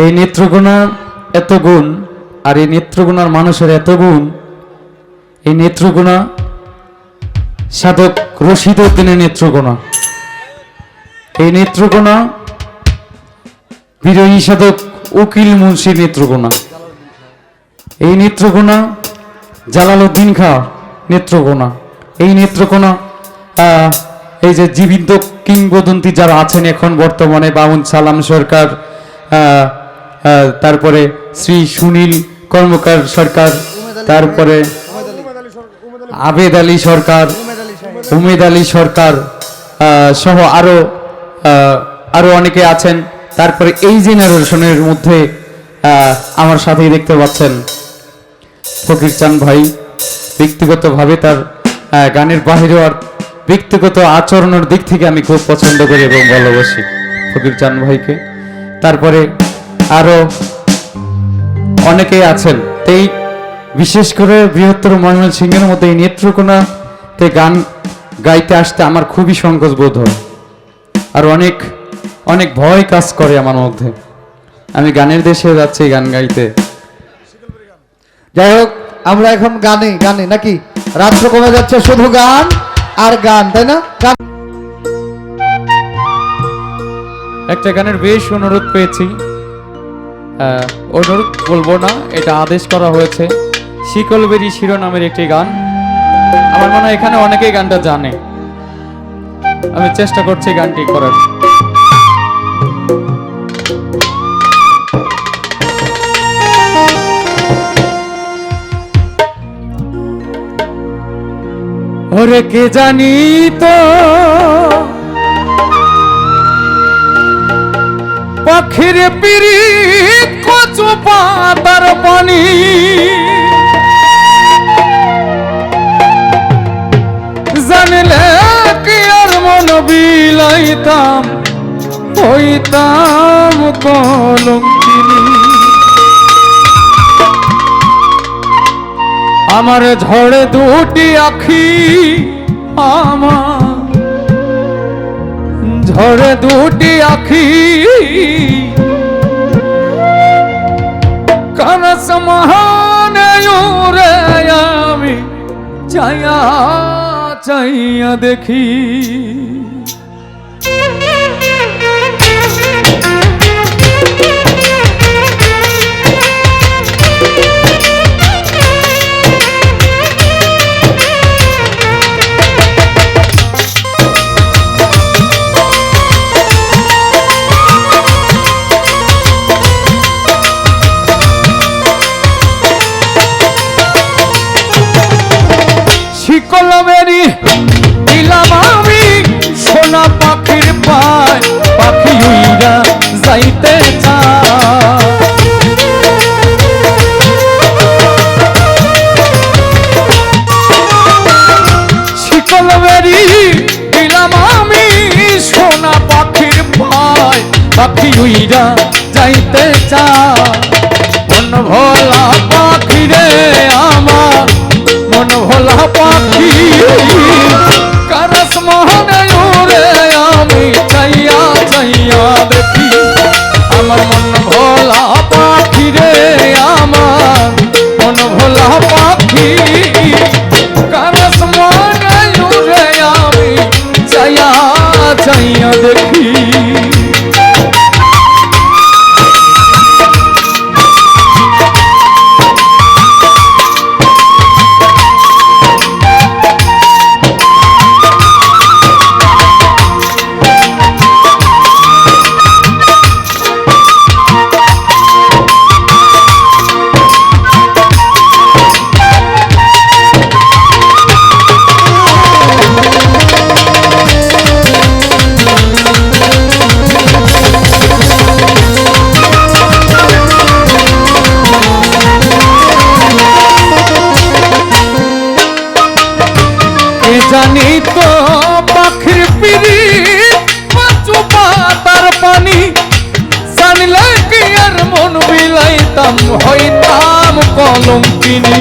এই নেত্রকোনার এত গুণ, আর এই নেত্রকোনার মানুষের এত গুণ। এই নেত্রকোনা সাধক রশিদ উদ্দিনের নেত্রকোনা, এই নেত্রকোনা বিরোহী সাধক উকিল মুন্সির নেত্রকোনা, এই নেত্রকোনা জালালউদ্দিন খাঁ নেত্রকোনা, এই নেত্রকোনা এই যে জীবিত কিংবদন্তি যারা আছেন এখন বর্তমানে, বামুন সালাম সরকার, তারপরে শ্রী সুনীল কর্মকার সরকার, তারপরে আবেদ আলী সরকার, উমেদ আলী সরকার সহ আরো অনেকে আছেন। তারপরে এই জেনারেশনের মধ্যে আমার সাথেই দেখতে পাচ্ছেন ফকির চান ভাই। ব্যক্তিগতভাবে তার গানের বাহিরেও আর ব্যক্তিগত আচরণের দিক থেকে আমি খুব পছন্দ করি এবং ভালোবাসি ফকির চান ভাইকে। তারপরে আরো অনেকেই আছেন। এই বিশেষ করে বৃহত্তর ময়মনসিংহের মধ্যে এই নেত্রকোনাতে গান গাইতে আসতে আমার খুবই সংকোচ বোধ হয়, আর অনেক অনেক ভয় কাজ করে আমার মধ্যে। আমি গানের দেশে যাচ্ছি গান গাইতে। যাই হোক, আমরা এখন গানে গানে নাকি রাত্র কমে যাচ্ছে, শুধু গান আর গান, তাই না? গান একটা গানের বেশ অনুরোধ পেয়েছি, অনুরোধ বলবো না, এটা আদেশ করা হয়েছে। শিকলবেরি শিরোনামের একটি গান। আমার মনে হয় এখানে অনেকেই গানটা জানে। আমি চেষ্টা করছি গানটি করার। ওরে কে জানি তো পাখির পিরিত কচু পাতার পানি, জানলে কি আর মন বিলাইতাম, হইতাম কলঙ্কিনী। আমার ঝড়ে দুটি আখি, আমার ঝড়ে দুটি আখি, কানস মহানে উরে আমি চাইয়া চাইয়া দেখি। শিকলবেরি দিলাম আমি সোনা পাখির পায়, পাখি উইরা যাইতে চায়। শিকলবেরি দিলাম আমি সোনা পাখির পায়, পাখি উইরা যাইতে চায়। মন ভোলা পাখি রে আমার, মন ভোলা পাখি, কারস মহনে উড়ে আমি চাইয়া চাইয়া দেখি। আমার মন ভোলা পাখি রে আমার, মন ভোলা পাখি, কারস মহনে উড়ে আমি চাইয়া চাইয়া দেখি। জানি তো পাখির পিরিত কচু পাতার পানি, জানলে কি আর মন বিলাইতাম, হইতাম কলঙ্কিনী।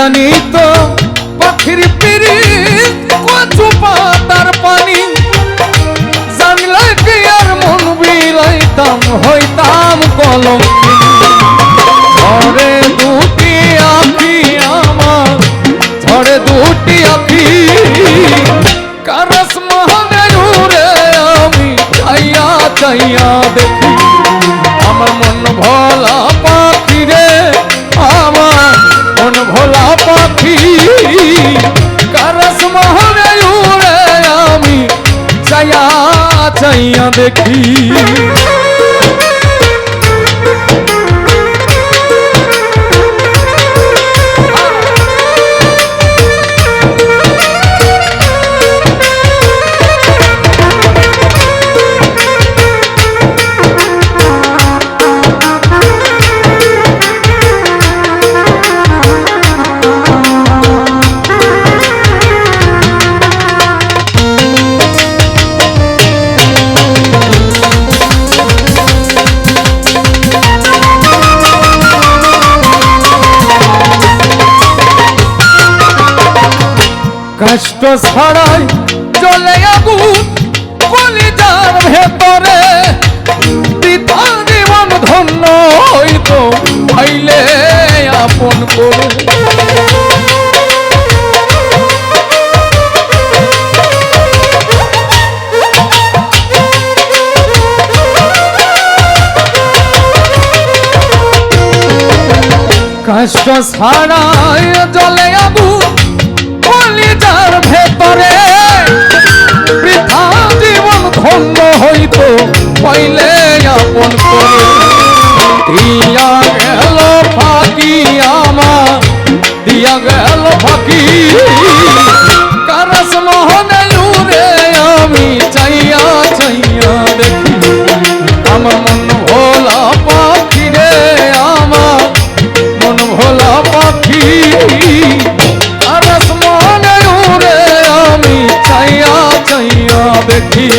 জানি তো পাখির পিরিত কচু পাতার পানি জানলে কি আর মন বিলাইতাম হইতাম কলম ঝরে দুটি আখি আমার ঝরে দুটি আখি কারস মহনে উড়ে আমি চাইয়া চাইয়া দেখি আমার মন ভোলা পাখি রে আমার মন ভোলা পাখি কারস মহনে উড়ে আমি চাইয়া চাইয়া দেখি কষ্ট ছাড়াই চলে আগুন কলিজার ভেতরে পিতা জীবন ধন্য হইতো পাইলে আপন করে কষ্ট ছাড়াই জলে আগুন কলিজার ভেতরে বৃথা জীবন ধন্য হইতো পাইলে আপন করে দিয়া গেল ফাঁকি আমার দিয়া গেল ফাঁকি কারস মোহনে উড়ে আমি চাইয়া চাইয়া দেখি আমার মন ভোলা পাখি রে আমার মন ভোলা পাখি কারস মোহনে উড়ে আমি চাইয়া চাইয়া দেখি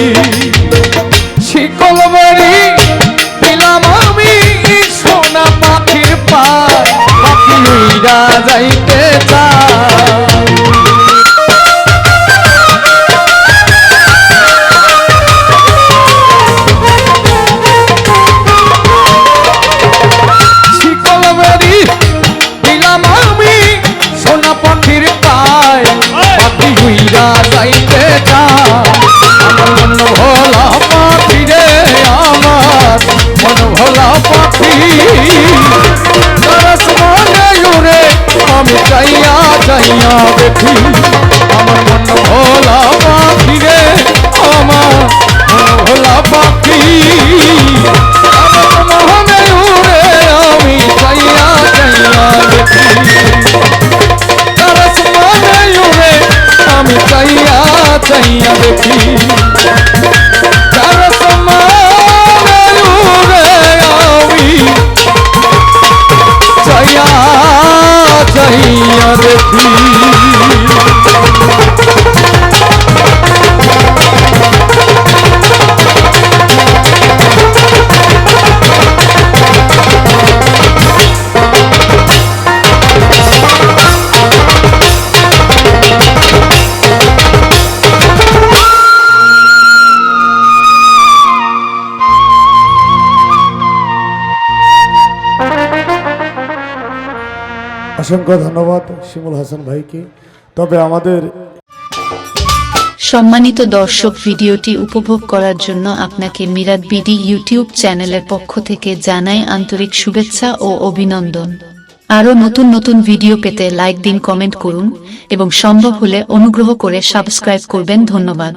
শিকল বেরি দিলাম আমি সোনা পাখির পার পাখি উইরা যাইতে চায় শিকল বেরি দিলাম আমি সোনা পাখির পায় পাখি উইরা যাইতে চায় আমার মন ভোলা পাখি রে আমার মন ভোলা পাখি কারস মনে উড়ে আমি চাইয়া চাইয়া দেখি আমার মন ভোলা পাখি রে আমার মন ভোলা পাখি কারস মনে উড়ে আমি চাইয়া চাইয়া দেখি কারস মনে উড়ে আমি চাইয়া চাইয়া দেখি কারস মনে উড়ে আমি চাইয়া চাইয়া দেখি অসংখ্য ধন্যবাদ শিমুল হাসান ভাইকে। তবে আমাদের সম্মানিত দর্শক, ভিডিওটি উপভোগ করার জন্য আপনাকে মিরাদ বিডি ইউটিউব চ্যানেলের পক্ষ থেকে জানাই আন্তরিক শুভেচ্ছা ও অভিনন্দন। আরও নতুন নতুন ভিডিও পেতে লাইক দিন, কমেন্ট করুন এবং সম্ভব হলে অনুগ্রহ করে সাবস্ক্রাইব করবেন। ধন্যবাদ।